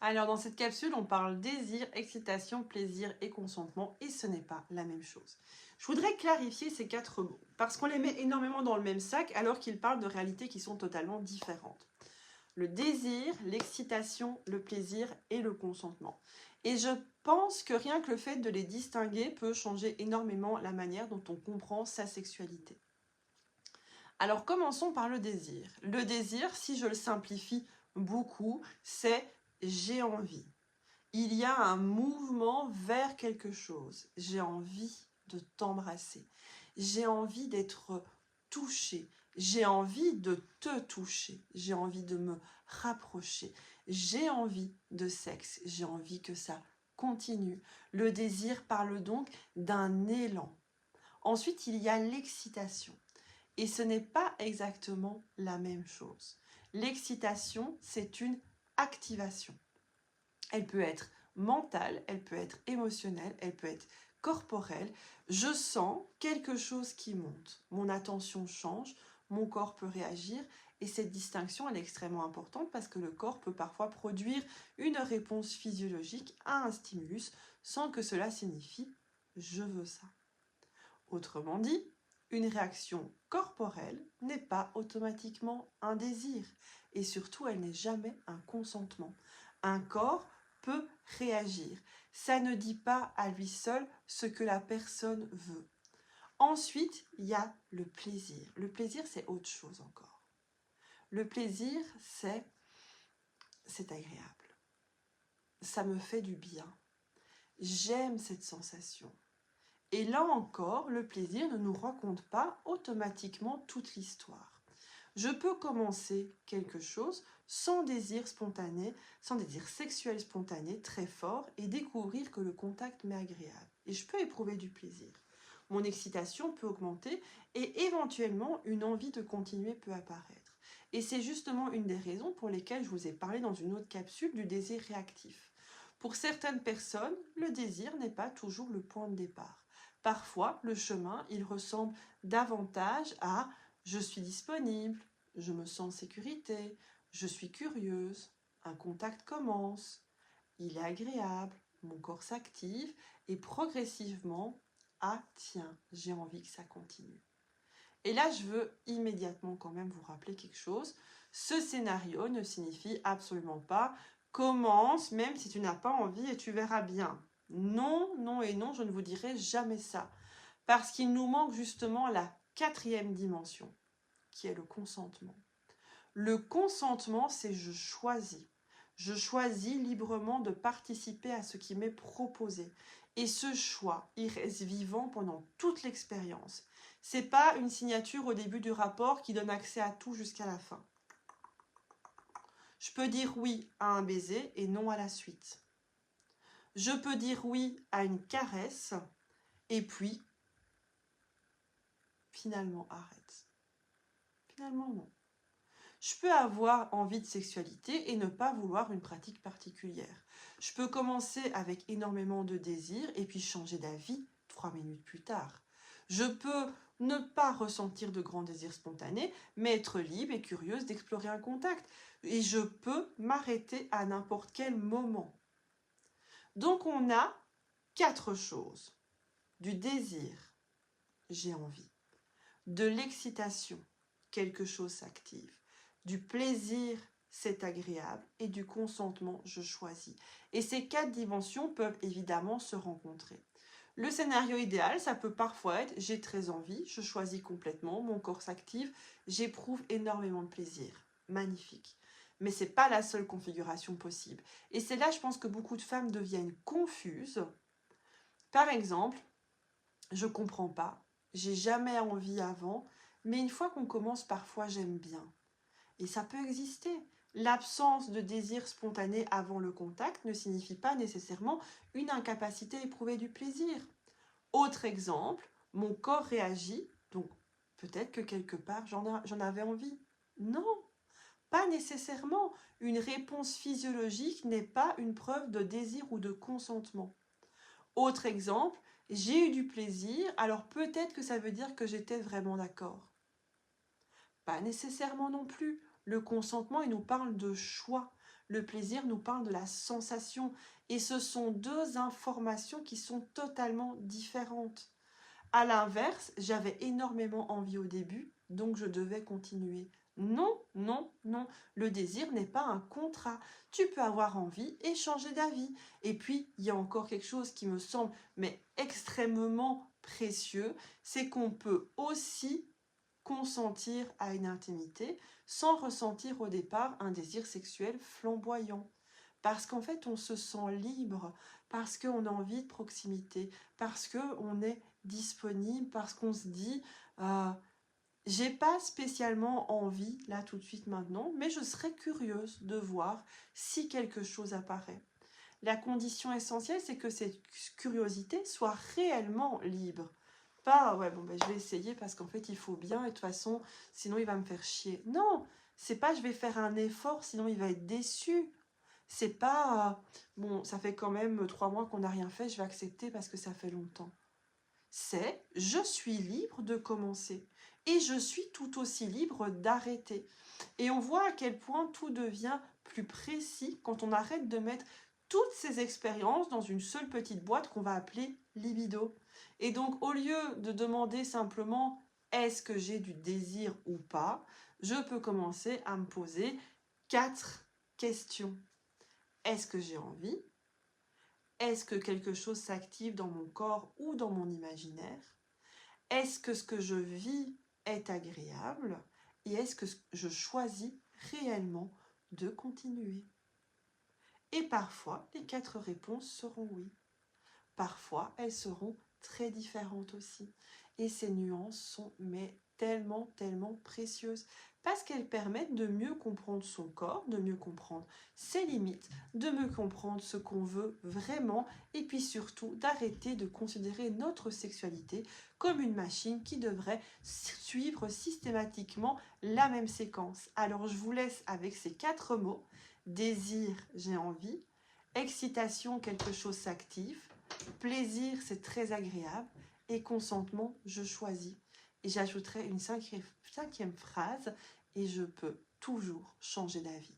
Alors dans cette capsule, on parle désir, excitation, plaisir et consentement et ce n'est pas la même chose. Je voudrais clarifier ces 4 mots parce qu'on les met énormément dans le même sac alors qu'ils parlent de réalités qui sont totalement différentes. Le désir, l'excitation, le plaisir et le consentement. Et je pense que rien que le fait de les distinguer peut changer énormément la manière dont on comprend sa sexualité. Alors commençons par le désir. Le désir, si je le simplifie beaucoup, c'est j'ai envie. Il y a un mouvement vers quelque chose. J'ai envie de t'embrasser. J'ai envie d'être touchée. J'ai envie de te toucher. J'ai envie de me rapprocher. J'ai envie de sexe. J'ai envie que ça continue. Le désir parle donc d'un élan. Ensuite, il y a l'excitation. Et ce n'est pas exactement la même chose. L'excitation, c'est une activation. Elle peut être mentale, elle peut être émotionnelle, elle peut être corporelle. Je sens quelque chose qui monte. Mon attention change, mon corps peut réagir. Et cette distinction, elle est extrêmement importante parce que le corps peut parfois produire une réponse physiologique à un stimulus sans que cela signifie « je veux ça ». Autrement dit, une réaction corporelle n'est pas automatiquement un désir et surtout elle n'est jamais un consentement. Un corps peut réagir. Ça ne dit pas à lui seul ce que la personne veut. Ensuite, il y a le plaisir. Le plaisir, c'est autre chose encore. Le plaisir, c'est agréable. Ça me fait du bien. J'aime cette sensation. Et là encore, le plaisir ne nous raconte pas automatiquement toute l'histoire. Je peux commencer quelque chose sans désir spontané, sans désir sexuel spontané très fort et découvrir que le contact m'est agréable. Et je peux éprouver du plaisir. Mon excitation peut augmenter et éventuellement une envie de continuer peut apparaître. Et c'est justement une des raisons pour lesquelles je vous ai parlé dans une autre capsule du désir réactif. Pour certaines personnes, le désir n'est pas toujours le point de départ. Parfois, le chemin, il ressemble davantage à « je suis disponible »,« je me sens en sécurité »,« je suis curieuse »,« un contact commence »,« il est agréable »,« mon corps s'active » et progressivement « ah tiens, j'ai envie que ça continue ». Et là, je veux immédiatement quand même vous rappeler quelque chose. Ce scénario ne signifie absolument pas « commence même si tu n'as pas envie et tu verras bien ». Non, non et non, je ne vous dirai jamais ça. Parce qu'il nous manque justement la 4e dimension, qui est le consentement. Le consentement, c'est je choisis. Je choisis librement de participer à ce qui m'est proposé. Et ce choix, il reste vivant pendant toute l'expérience. Ce n'est pas une signature au début du rapport qui donne accès à tout jusqu'à la fin. Je peux dire oui à un baiser et non à la suite. Je peux dire oui à une caresse et puis, finalement, arrête. Finalement, non. Je peux avoir envie de sexualité et ne pas vouloir une pratique particulière. Je peux commencer avec énormément de désir et puis changer d'avis 3 minutes plus tard. Je peux ne pas ressentir de grands désirs spontanés, mais être libre et curieuse d'explorer un contact. Et je peux m'arrêter à n'importe quel moment. Donc on a 4 choses. Du désir, j'ai envie. De l'excitation, quelque chose s'active. Du plaisir, c'est agréable. Et du consentement, je choisis. Et ces 4 dimensions peuvent évidemment se rencontrer. Le scénario idéal, ça peut parfois être j'ai très envie, je choisis complètement, mon corps s'active, j'éprouve énormément de plaisir. Magnifique. Mais ce n'est pas la seule configuration possible. Et c'est là, je pense, que beaucoup de femmes deviennent confuses. Par exemple, je ne comprends pas, j'ai jamais envie avant, mais une fois qu'on commence, parfois j'aime bien. Et ça peut exister. L'absence de désir spontané avant le contact ne signifie pas nécessairement une incapacité à éprouver du plaisir. Autre exemple, mon corps réagit, donc peut-être que quelque part j'en avais envie. Non, pas nécessairement. Une réponse physiologique n'est pas une preuve de désir ou de consentement. Autre exemple, j'ai eu du plaisir, alors peut-être que ça veut dire que j'étais vraiment d'accord. Pas nécessairement non plus. Le consentement, il nous parle de choix. Le plaisir nous parle de la sensation. Et ce sont deux informations qui sont totalement différentes. À l'inverse, j'avais énormément envie au début, donc je devais continuer. Non, non, non. Le désir n'est pas un contrat. Tu peux avoir envie et changer d'avis. Et puis, il y a encore quelque chose qui me semble mais extrêmement précieux, c'est qu'on peut aussi consentir à une intimité sans ressentir au départ un désir sexuel flamboyant. Parce qu'en fait, on se sent libre, parce qu'on a envie de proximité, parce qu'on est disponible, parce qu'on se dit j'ai pas spécialement envie là tout de suite maintenant, mais je serais curieuse de voir si quelque chose apparaît. La condition essentielle, c'est que cette curiosité soit réellement libre. Pas ouais bon ben je vais essayer parce qu'en fait il faut bien et de toute façon sinon il va me faire chier. Non, c'est pas je vais faire un effort sinon il va être déçu. C'est pas bon ça fait quand même 3 mois qu'on n'a rien fait, je vais accepter parce que ça fait longtemps. C'est je suis libre de commencer et je suis tout aussi libre d'arrêter. Et on voit à quel point tout devient plus précis quand on arrête de mettre toutes ces expériences dans une seule petite boîte qu'on va appeler libido. Et donc au lieu de demander simplement est-ce que j'ai du désir ou pas, je peux commencer à me poser 4 questions. Est-ce que j'ai envie ? Est-ce que quelque chose s'active dans mon corps ou dans mon imaginaire? Est-ce que ce que je vis est agréable? Et est-ce que je choisis réellement de continuer? Et parfois, les 4 réponses seront oui. Parfois, elles seront très différentes aussi. Et ces nuances sont mais tellement, tellement précieuses parce qu'elles permettent de mieux comprendre son corps, de mieux comprendre ses limites, de mieux comprendre ce qu'on veut vraiment et puis surtout d'arrêter de considérer notre sexualité comme une machine qui devrait suivre systématiquement la même séquence. Alors je vous laisse avec ces 4 mots. Désir, j'ai envie. Excitation, quelque chose s'active. Plaisir, c'est très agréable. Et consentement, je choisis. Et j'ajouterai une cinquième phrase, et je peux toujours changer d'avis.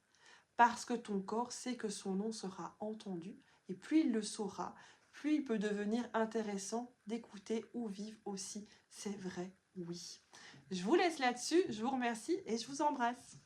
Parce que ton corps sait que son nom sera entendu, et plus il le saura, plus il peut devenir intéressant d'écouter ou vivre aussi. C'est vrai, oui. Je vous laisse là-dessus, je vous remercie et je vous embrasse.